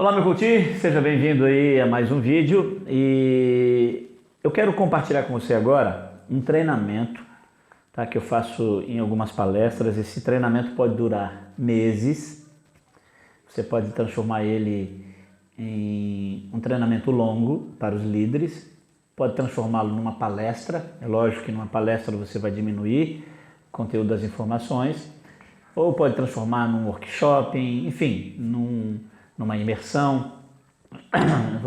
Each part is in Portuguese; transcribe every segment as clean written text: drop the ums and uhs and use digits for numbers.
Olá, meu coach, seja bem-vindo aí a mais um vídeo e eu quero compartilhar com você agora um treinamento, tá, que eu faço em algumas palestras. Esse treinamento pode durar meses, você pode transformar ele em um treinamento longo para os líderes, pode transformá-lo numa palestra. É lógico que numa palestra você vai diminuir o conteúdo das informações, ou pode transformar num workshop, enfim, numa imersão.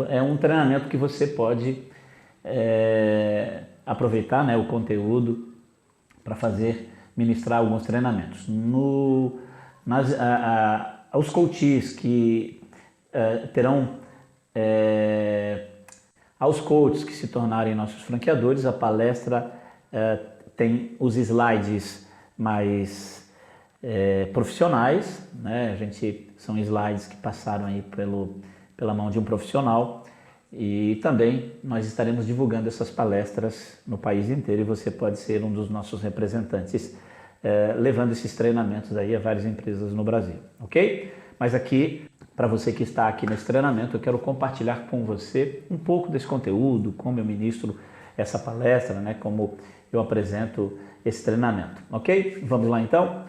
É um treinamento que você pode aproveitar, né, o conteúdo para ministrar alguns treinamentos. Aos coaches que aos coaches que se tornarem nossos franqueadores, a palestra tem os slides mais profissionais, né? São slides que passaram aí pela mão de um profissional, e também nós estaremos divulgando essas palestras no país inteiro, e você pode ser um dos nossos representantes levando esses treinamentos aí a várias empresas no Brasil, ok? Mas aqui, para você que está aqui nesse treinamento, eu quero compartilhar com você um pouco desse conteúdo, como eu ministro essa palestra, né? Como eu apresento esse treinamento, ok? Vamos lá então?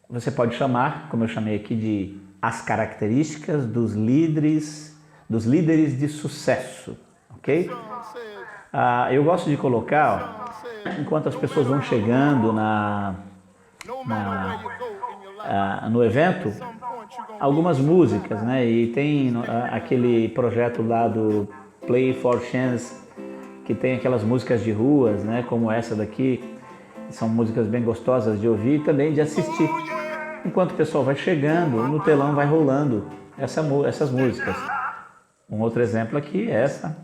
Você pode chamar, como eu chamei aqui, de as características dos líderes de sucesso, ok? Eu gosto de colocar, enquanto as pessoas vão chegando no evento, algumas músicas, né? E tem aquele projeto lá do Play for Chance, que tem aquelas músicas de ruas, né? Como essa daqui. São músicas bem gostosas de ouvir e também de assistir. Enquanto o pessoal vai chegando, no telão vai rolando essas músicas. Um outro exemplo aqui é essa.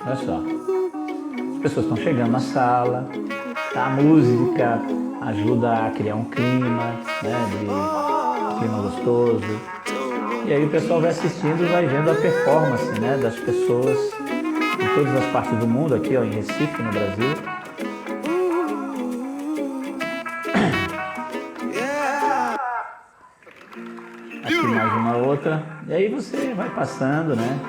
Olha só. As pessoas estão chegando na sala, a música ajuda a criar um clima, né, de clima gostoso. E aí o pessoal vai assistindo e vai vendo a performance, né, das pessoas em todas as partes do mundo, aqui ó, em Recife, no Brasil. Aqui mais uma outra. E aí você vai passando, né?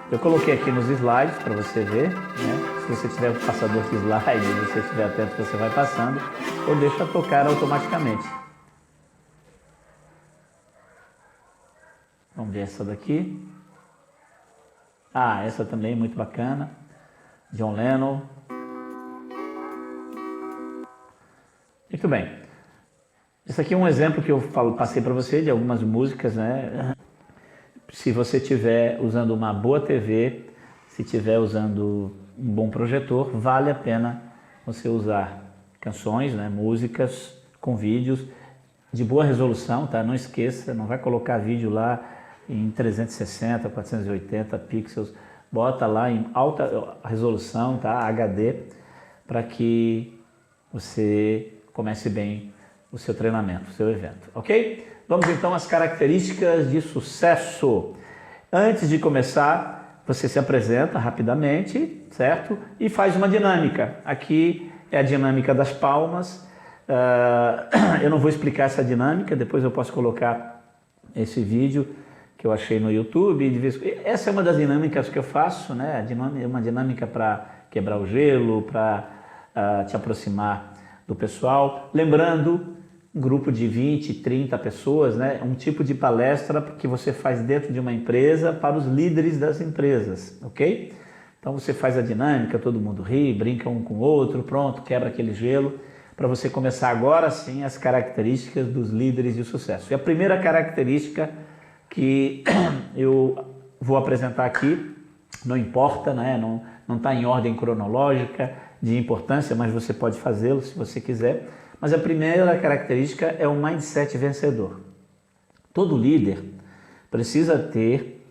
Eu coloquei aqui nos slides para você ver, né? Se você tiver o passador de slides, se você estiver atento, você vai passando, ou deixa tocar automaticamente. Vamos ver essa daqui. Essa também é muito bacana. John Lennon. Muito bem. Esse aqui é um exemplo que eu passei para você de algumas músicas, né? Se você estiver usando uma boa TV, se estiver usando um bom projetor, vale a pena você usar canções, né? Músicas com vídeos de boa resolução, tá? Não esqueça, não vai colocar vídeo lá em 360, 480 pixels, bota lá em alta resolução, tá? HD, para que você comece bem o seu treinamento, o seu evento, ok? Vamos então às características de sucesso. Antes de começar, você se apresenta rapidamente, certo? E faz uma dinâmica. Aqui é a dinâmica das palmas. Eu não vou explicar essa dinâmica, depois eu posso colocar esse vídeo que eu achei no YouTube. Essa é uma das dinâmicas que eu faço, né? Uma dinâmica para quebrar o gelo, para te aproximar do pessoal. Lembrando, um grupo de 20, 30 pessoas, né? Um tipo de palestra que você faz dentro de uma empresa para os líderes das empresas, ok? Então você faz a dinâmica, todo mundo ri, brinca um com o outro, pronto, quebra aquele gelo, para você começar agora sim as características dos líderes de sucesso. E a primeira característica que eu vou apresentar aqui, não importa, né? Não está em ordem cronológica de importância, mas você pode fazê-lo se você quiser. Mas a primeira característica é o mindset vencedor. Todo líder precisa ter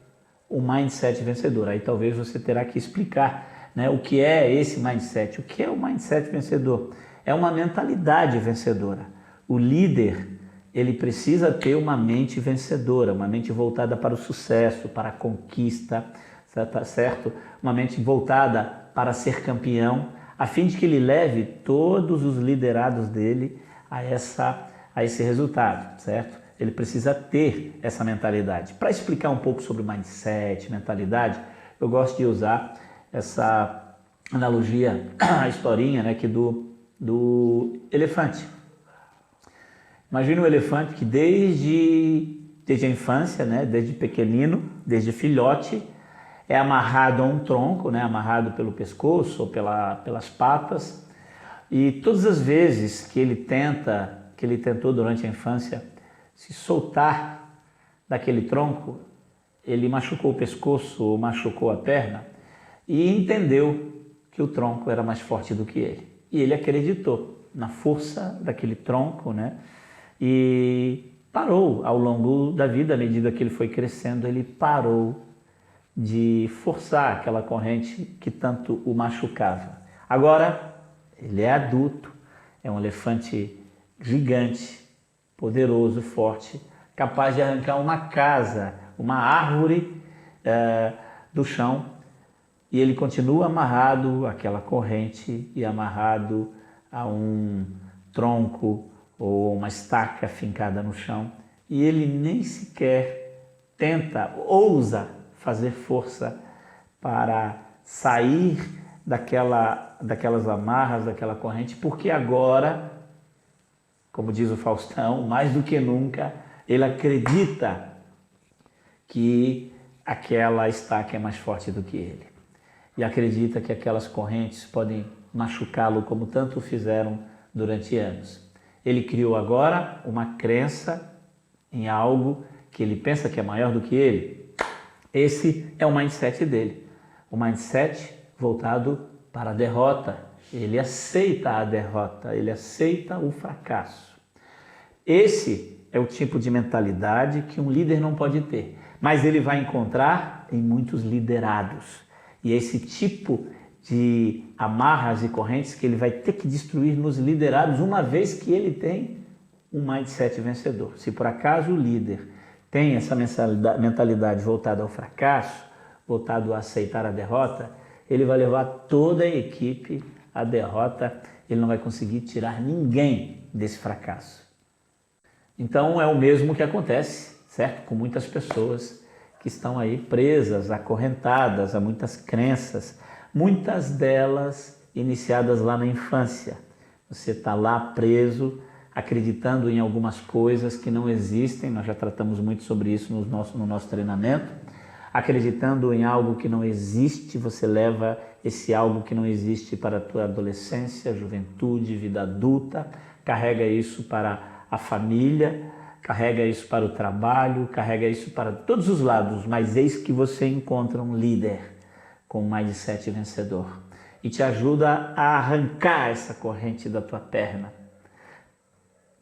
um mindset vencedor. Aí talvez você terá que explicar, né, o que é esse mindset. O que é o mindset vencedor? É uma mentalidade vencedora. O líder, ele precisa ter uma mente vencedora, uma mente voltada para o sucesso, para a conquista, certo? Uma mente voltada para ser campeão, a fim de que ele leve todos os liderados dele a esse resultado, certo? ele precisa ter essa mentalidade. Para explicar um pouco sobre mindset, mentalidade, eu gosto de usar essa analogia, a historinha, né, que do elefante. Imagina um elefante que desde a infância, né, desde pequenino, desde filhote, é amarrado a um tronco, né, amarrado pelo pescoço ou pelas patas, e todas as vezes que ele tentou durante a infância se soltar daquele tronco, ele machucou o pescoço ou machucou a perna e entendeu que o tronco era mais forte do que ele. E ele acreditou na força daquele tronco, né? E parou ao longo da vida, à medida que ele foi crescendo, ele parou de forçar aquela corrente que tanto o machucava. Agora, ele é adulto, é um elefante gigante, poderoso, forte, capaz de arrancar uma casa, uma árvore do chão, e ele continua amarrado àquela corrente e amarrado a um tronco ou uma estaca fincada no chão, e ele nem sequer tenta, ousa fazer força para sair daquelas amarras, daquela corrente, porque agora, como diz o Faustão, mais do que nunca, ele acredita que aquela estaca é mais forte do que ele. E acredita que aquelas correntes podem machucá-lo como tanto o fizeram durante anos. Ele criou agora uma crença em algo que ele pensa que é maior do que ele. Esse é o mindset dele. O mindset voltado para a derrota. Ele aceita a derrota, ele aceita o fracasso. Esse é o tipo de mentalidade que um líder não pode ter, mas ele vai encontrar em muitos liderados. E é esse tipo de amarras e correntes que ele vai ter que destruir nos liderados, uma vez que ele tem um mindset vencedor. Se por acaso o líder tem essa mentalidade voltada ao fracasso, voltado a aceitar a derrota, ele vai levar toda a equipe à derrota, ele não vai conseguir tirar ninguém desse fracasso. Então é o mesmo que acontece, certo? Com muitas pessoas que estão aí presas, acorrentadas a muitas crenças, muitas delas iniciadas lá na infância. Você está lá preso, acreditando em algumas coisas que não existem, nós já tratamos muito sobre isso no nosso treinamento. Acreditando em algo que não existe, você leva esse algo que não existe para a tua adolescência, juventude, vida adulta, carrega isso para a família, carrega isso para o trabalho, carrega isso para todos os lados, mas eis que você encontra um líder com um mindset vencedor e te ajuda a arrancar essa corrente da tua perna.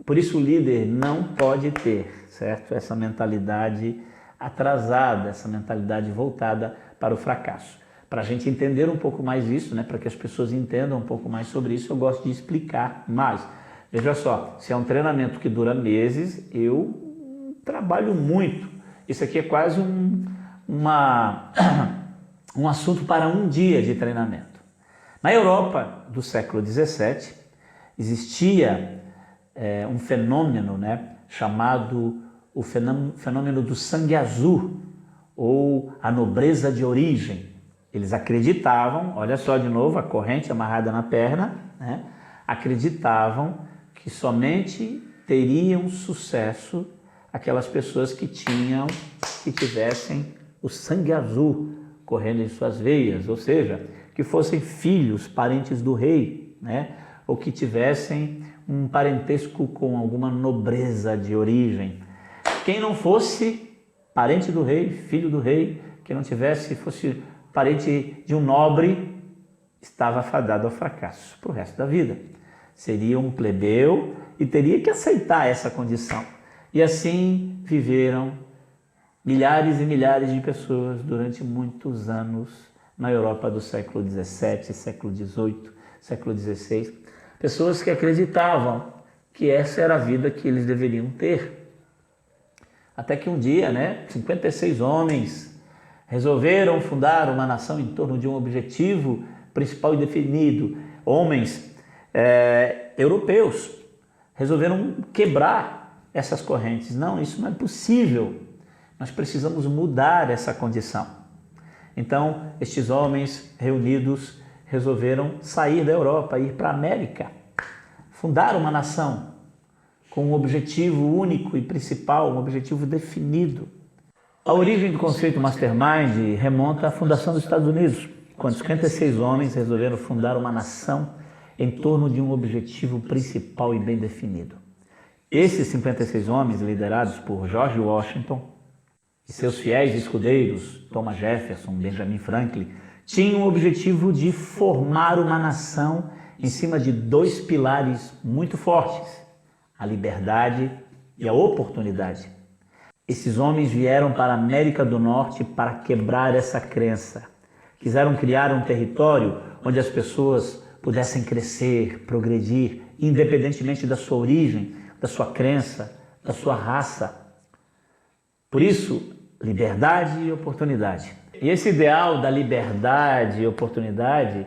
Por isso o líder não pode ter, certo? Essa mentalidade atrasada, essa mentalidade voltada para o fracasso. Para a gente entender um pouco mais isso, né? Para que as pessoas entendam um pouco mais sobre isso, eu gosto de explicar mais. Veja só, se é um treinamento que dura meses, eu trabalho muito. Isso aqui é quase um assunto para um dia de treinamento. Na Europa do século XVII, existia um fenômeno, né, chamado o fenômeno do sangue azul, ou a nobreza de origem. Eles acreditavam, olha só de novo, a corrente amarrada na perna, né, acreditavam que somente teriam sucesso aquelas pessoas que tivessem o sangue azul correndo em suas veias, ou seja, que fossem filhos, parentes do rei, né? Ou que tivessem um parentesco com alguma nobreza de origem. Quem não fosse parente do rei, filho do rei, que não fosse parente de um nobre, estava fadado ao fracasso para o resto da vida. Seria um plebeu e teria que aceitar essa condição. E assim viveram milhares e milhares de pessoas durante muitos anos na Europa do século XVII, século XVIII, século XVI. Pessoas que acreditavam que essa era a vida que eles deveriam ter. Até que um dia, 56 homens resolveram fundar uma nação em torno de um objetivo principal e definido. Homens europeus resolveram quebrar essas correntes. Não, isso não é possível. Nós precisamos mudar essa condição. Então, estes homens reunidos resolveram sair da Europa, ir para a América, fundar uma nação com um objetivo único e principal, um objetivo definido. A origem do conceito Mastermind remonta à fundação dos Estados Unidos, quando 56 homens resolveram fundar uma nação em torno de um objetivo principal e bem definido. Esses 56 homens, liderados por George Washington e seus fiéis escudeiros, Thomas Jefferson, Benjamin Franklin, tinham o objetivo de formar uma nação em cima de dois pilares muito fortes: a liberdade e a oportunidade. Esses homens vieram para a América do Norte para quebrar essa crença. Quiseram criar um território onde as pessoas pudessem crescer, progredir, independentemente da sua origem, da sua crença, da sua raça. Por isso, liberdade e oportunidade. E esse ideal da liberdade e oportunidade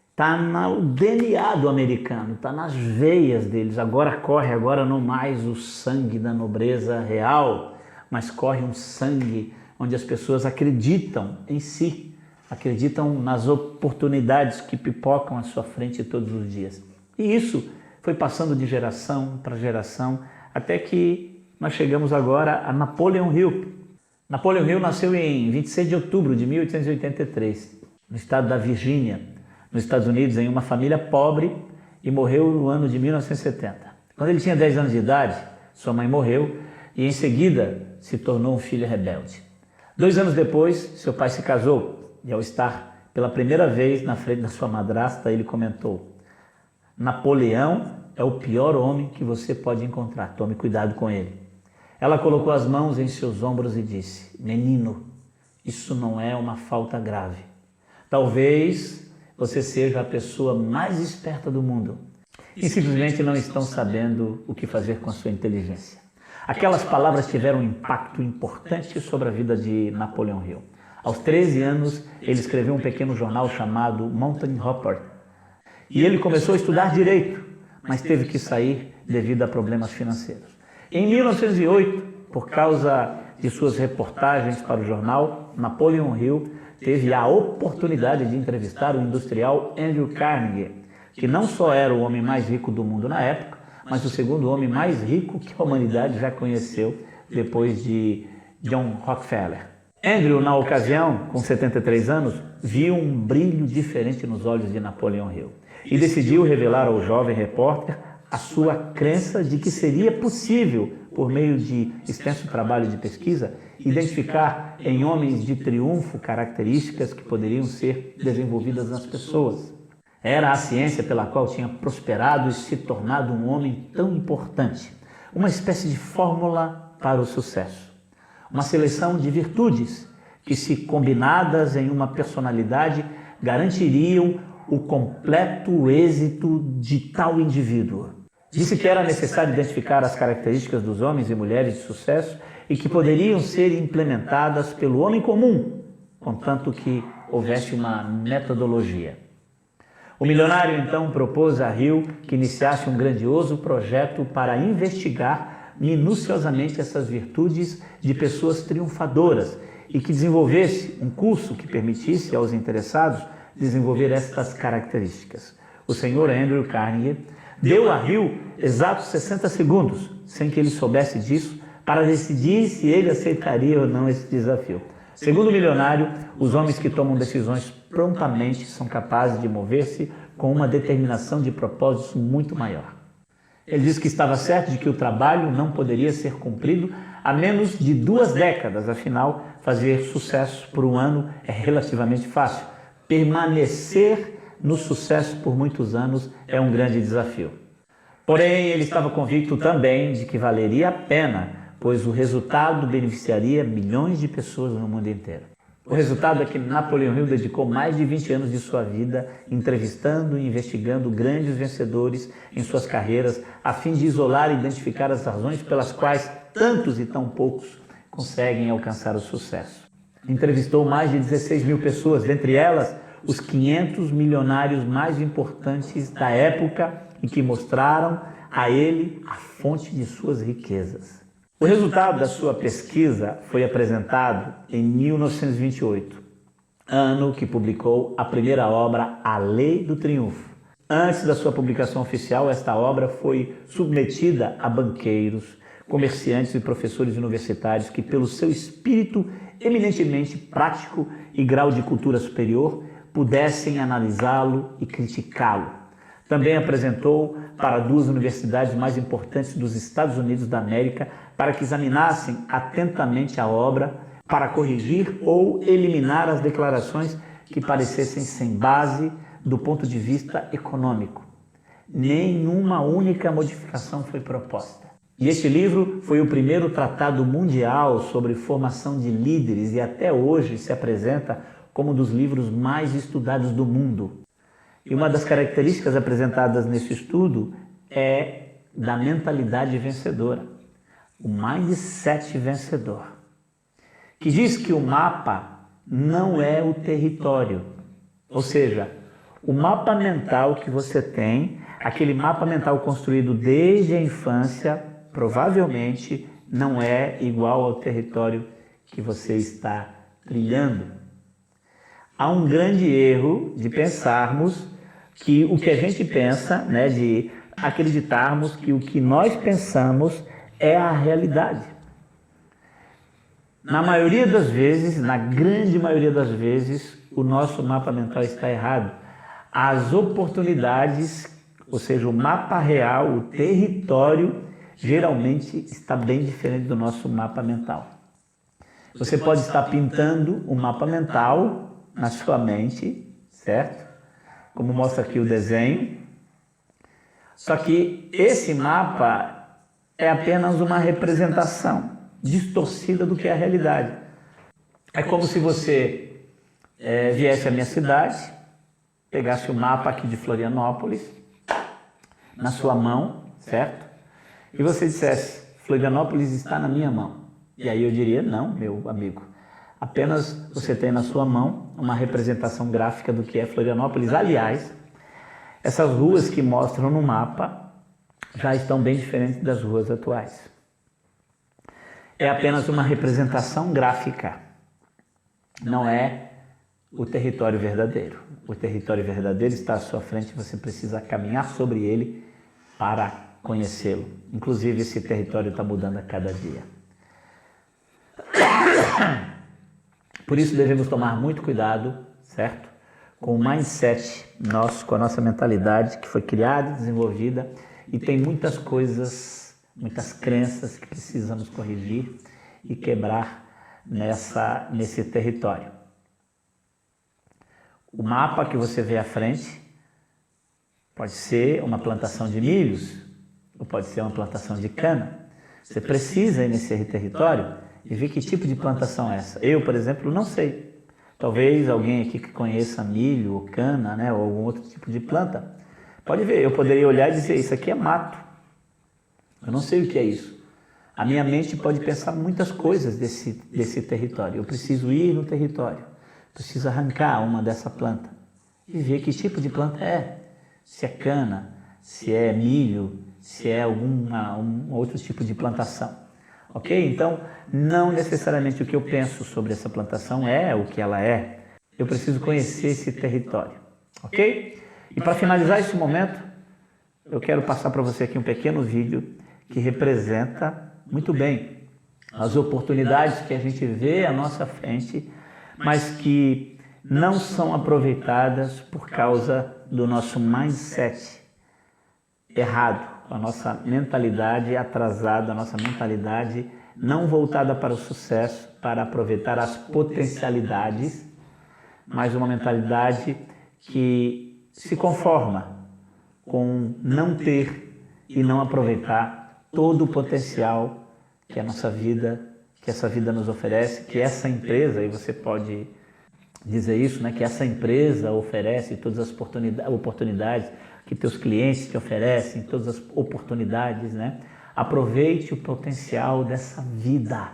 está no DNA do americano, está nas veias deles. Agora corre, agora não mais o sangue da nobreza real, mas corre um sangue onde as pessoas acreditam em si, acreditam nas oportunidades que pipocam à sua frente todos os dias. E isso foi passando de geração para geração, até que nós chegamos agora a Napoleon Hill. Napoleon Hill nasceu em 26 de outubro de 1883, no estado da Virgínia, nos Estados Unidos, em uma família pobre, e morreu no ano de 1970. Quando ele tinha 10 anos de idade, sua mãe morreu e em seguida se tornou um filho rebelde. 2 anos depois, seu pai se casou e, ao estar pela primeira vez na frente da sua madrasta, ele comentou: Napoleão é o pior homem que você pode encontrar, tome cuidado com ele. Ela colocou as mãos em seus ombros e disse: menino, isso não é uma falta grave. Talvez você seja a pessoa mais esperta do mundo e simplesmente não estão sabendo o que fazer com a sua inteligência. Aquelas palavras tiveram um impacto importante sobre a vida de Napoleon Hill. Aos 13 anos, ele escreveu um pequeno jornal chamado Mountain Hopper. E ele começou a estudar direito, mas teve que sair devido a problemas financeiros. Em 1908, por causa de suas reportagens para o jornal, Napoleon Hill teve a oportunidade de entrevistar o industrial Andrew Carnegie, que não só era o homem mais rico do mundo na época, mas o segundo homem mais rico que a humanidade já conheceu depois de John Rockefeller. Andrew, na ocasião, com 73 anos, viu um brilho diferente nos olhos de Napoleon Hill e decidiu revelar ao jovem repórter a sua crença de que seria possível, por meio de extenso trabalho de pesquisa, identificar em homens de triunfo características que poderiam ser desenvolvidas nas pessoas. Era a ciência pela qual tinha prosperado e se tornado um homem tão importante, uma espécie de fórmula para o sucesso. Uma seleção de virtudes que, se combinadas em uma personalidade, garantiriam o completo êxito de tal indivíduo. Disse que era necessário identificar as características dos homens e mulheres de sucesso e que poderiam ser implementadas pelo homem comum, contanto que houvesse uma metodologia. O milionário então propôs a Hill que iniciasse um grandioso projeto para investigar minuciosamente essas virtudes de pessoas triunfadoras e que desenvolvesse um curso que permitisse aos interessados desenvolver estas características. O senhor Andrew Carnegie deu a Hill exatos 60 segundos, sem que ele soubesse disso, para decidir se ele aceitaria ou não esse desafio. Segundo o milionário, os homens que tomam decisões prontamente são capazes de mover-se com uma determinação de propósito muito maior. Ele disse que estava certo de que o trabalho não poderia ser cumprido a menos de 2 décadas, afinal, fazer sucesso por um ano é relativamente fácil. Permanecer no sucesso por muitos anos é um grande desafio. Porém, ele estava convicto também de que valeria a pena, pois o resultado beneficiaria milhões de pessoas no mundo inteiro. O resultado é que Napoleon Hill dedicou mais de 20 anos de sua vida entrevistando e investigando grandes vencedores em suas carreiras, a fim de isolar e identificar as razões pelas quais tantos e tão poucos conseguem alcançar o sucesso. Entrevistou mais de 16 mil pessoas, dentre elas os 500 milionários mais importantes da época, e que mostraram a ele a fonte de suas riquezas. O resultado da sua pesquisa foi apresentado em 1928, ano que publicou a primeira obra, A Lei do Triunfo. Antes da sua publicação oficial, esta obra foi submetida a banqueiros, comerciantes e professores universitários que, pelo seu espírito eminentemente prático e grau de cultura superior, pudessem analisá-lo e criticá-lo. Também apresentou para duas universidades mais importantes dos Estados Unidos da América para que examinassem atentamente a obra, para corrigir ou eliminar as declarações que parecessem sem base do ponto de vista econômico. Nenhuma única modificação foi proposta. E este livro foi o primeiro tratado mundial sobre formação de líderes e até hoje se apresenta como um dos livros mais estudados do mundo. E uma das características apresentadas nesse estudo é da mentalidade vencedora, o mindset vencedor, que diz que o mapa não é o território, ou seja, o mapa mental que você tem, aquele mapa mental construído desde a infância, provavelmente não é igual ao território que você está trilhando. Há um grande erro de pensarmos que o que a gente pensa, né, de acreditarmos que o que nós pensamos é a realidade. Na maioria das vezes, na grande maioria das vezes, o nosso mapa mental está errado. As oportunidades, ou seja, o mapa real, o território, geralmente está bem diferente do nosso mapa mental. Você pode estar pintando um mapa mental na sua mente, certo? Como mostra aqui o desenho. Só que esse mapa é apenas uma representação distorcida do que é a realidade. É como se você viesse à minha cidade, pegasse o mapa aqui de Florianópolis na sua mão, certo? E você dissesse, Florianópolis está na minha mão. E aí eu diria, não, meu amigo, apenas você tem na sua mão uma representação gráfica do que é Florianópolis. Aliás, essas ruas que mostram no mapa já estão bem diferentes das ruas atuais. É apenas uma representação gráfica, não é o território verdadeiro. O território verdadeiro está à sua frente, você precisa caminhar sobre ele para conhecê-lo. Inclusive, esse território está mudando a cada dia. Por isso, devemos tomar muito cuidado, certo? Com o mindset nosso, com a nossa mentalidade que foi criada e desenvolvida e tem muitas coisas, muitas crenças que precisamos corrigir e quebrar nesse território. O mapa que você vê à frente pode ser uma plantação de milhos, ou pode ser uma plantação de cana. Você precisa ir nesse território e ver que tipo de plantação é essa. Eu, por exemplo, não sei. Talvez alguém aqui que conheça milho ou cana, né, ou algum outro tipo de planta, pode ver. Eu poderia olhar e dizer, isso aqui é mato. Eu não sei o que é isso. A minha mente pode pensar muitas coisas desse território. Eu preciso ir no território. Preciso arrancar uma dessa planta e ver que tipo de planta é. Se é cana, se é milho, se é um outro tipo de plantação. Ok? Então, não necessariamente o que eu penso sobre essa plantação é o que ela é. Eu preciso conhecer esse território. Ok? E para finalizar esse momento, eu quero passar para você aqui um pequeno vídeo que representa muito bem as oportunidades que a gente vê à nossa frente, mas que não são aproveitadas por causa do nosso mindset errado, a nossa mentalidade atrasada, a nossa mentalidade não voltada para o sucesso, para aproveitar as potencialidades, mas uma mentalidade que se conforma com não ter e não aproveitar todo o potencial que a nossa vida, que essa vida nos oferece, que essa empresa, e você pode dizer isso, né, que essa empresa oferece todas as oportunidades que teus clientes te oferecem, todas as oportunidades, né? Aproveite o potencial dessa vida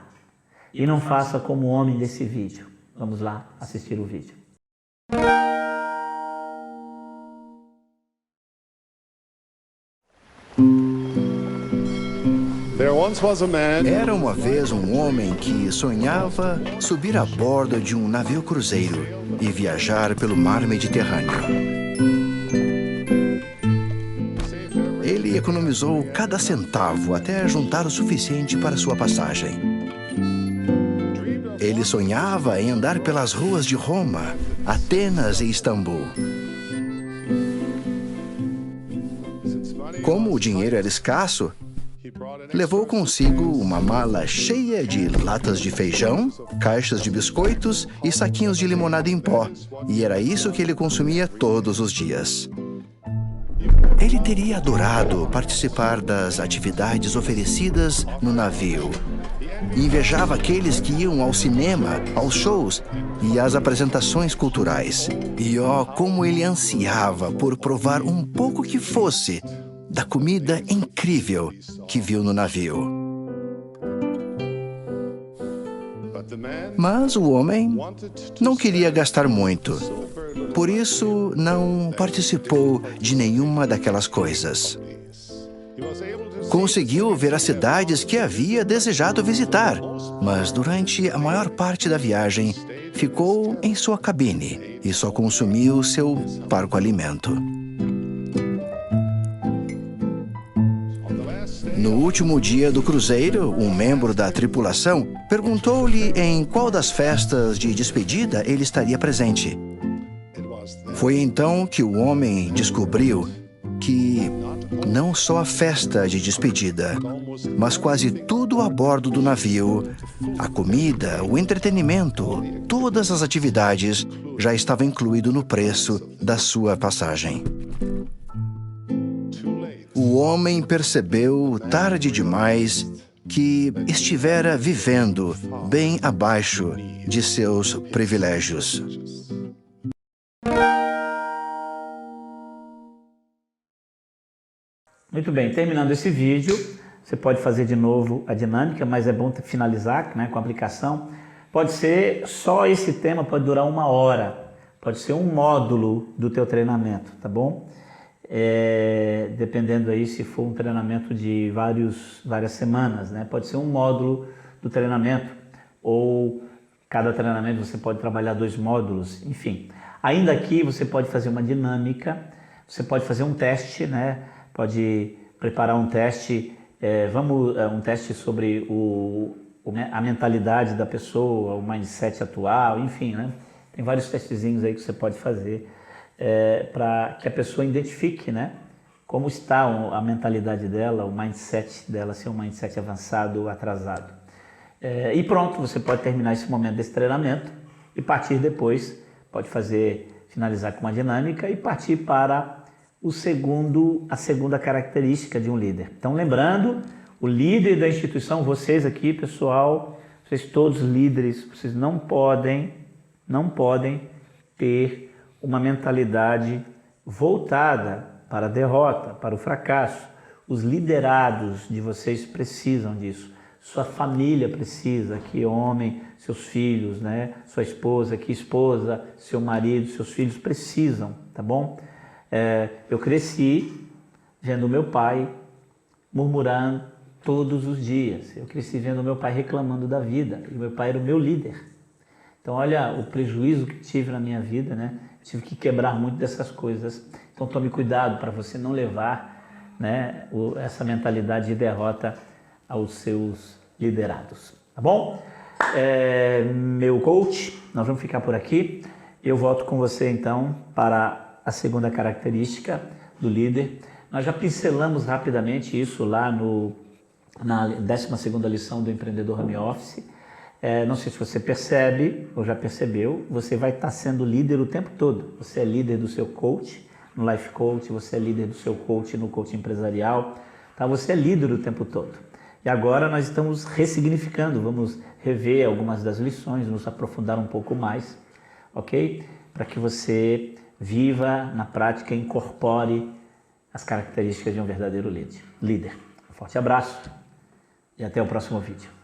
e não faça como o homem desse vídeo. Vamos lá assistir o vídeo. Era uma vez um homem que sonhava subir a bordo de um navio cruzeiro e viajar pelo mar Mediterrâneo. Ele economizou cada centavo até juntar o suficiente para sua passagem. Ele sonhava em andar pelas ruas de Roma, Atenas e Istambul. Como o dinheiro era escasso, levou consigo uma mala cheia de latas de feijão, caixas de biscoitos e saquinhos de limonada em pó. E era isso que ele consumia todos os dias. Ele teria adorado participar das atividades oferecidas no navio. Invejava aqueles que iam ao cinema, aos shows e às apresentações culturais. E como ele ansiava por provar um pouco que fosse da comida incrível que viu no navio. Mas o homem não queria gastar muito. Por isso, não participou de nenhuma daquelas coisas. Conseguiu ver as cidades que havia desejado visitar, mas durante a maior parte da viagem, ficou em sua cabine e só consumiu seu parco alimento. No último dia do cruzeiro, um membro da tripulação perguntou-lhe em qual das festas de despedida ele estaria presente. Foi então que o homem descobriu que não só a festa de despedida, mas quase tudo a bordo do navio, a comida, o entretenimento, todas as atividades já estava incluído no preço da sua passagem. O homem percebeu tarde demais que estivera vivendo bem abaixo de seus privilégios. Muito bem, terminando esse vídeo, você pode fazer de novo a dinâmica, mas é bom finalizar, né, com a aplicação. Pode ser só esse tema, pode durar 1 hora, pode ser um módulo do teu treinamento, tá bom? Dependendo aí se for um treinamento de várias semanas, né? Pode ser um módulo do treinamento, ou cada treinamento você pode trabalhar 2 módulos, enfim. Ainda aqui você pode fazer uma dinâmica, você pode fazer um teste, né? Pode preparar um teste, um teste sobre a mentalidade da pessoa, o mindset atual, enfim, né? Tem vários testezinhos aí que você pode fazer para que a pessoa identifique, né, como está a mentalidade dela, o mindset dela, se é um mindset avançado ou atrasado. E pronto, você pode terminar esse momento desse treinamento e partir depois, pode finalizar com uma dinâmica e partir para a segunda característica de um líder. Então, lembrando, o líder da instituição, vocês aqui, pessoal, vocês todos líderes, vocês não podem ter uma mentalidade voltada para a derrota, para o fracasso. Os liderados de vocês precisam disso. Sua família precisa, que homem, seus filhos, né? Sua esposa, que esposa, seu marido, seus filhos precisam, tá bom? Eu cresci vendo meu pai murmurando todos os dias. Eu cresci vendo meu pai reclamando da vida. E meu pai era o meu líder. Então, olha o prejuízo que tive na minha vida, né? Tive que quebrar muito dessas coisas. Então, tome cuidado para você não levar, né, essa mentalidade de derrota aos seus liderados. Tá bom? Meu coach, nós vamos ficar por aqui. Eu volto com você, então, para a segunda característica do líder. Nós já pincelamos rapidamente isso lá na 12ª lição do Empreendedor Home Office. Não sei se você percebe ou já percebeu, você vai estar sendo líder o tempo todo. Você é líder do seu coach no Life Coach, você é líder do seu coach no coaching empresarial, tá? Você é líder o tempo todo. E agora nós estamos ressignificando, vamos rever algumas das lições, nos aprofundar um pouco mais, ok? Para que você viva na prática e incorpore as características de um verdadeiro líder. Um forte abraço e até o próximo vídeo.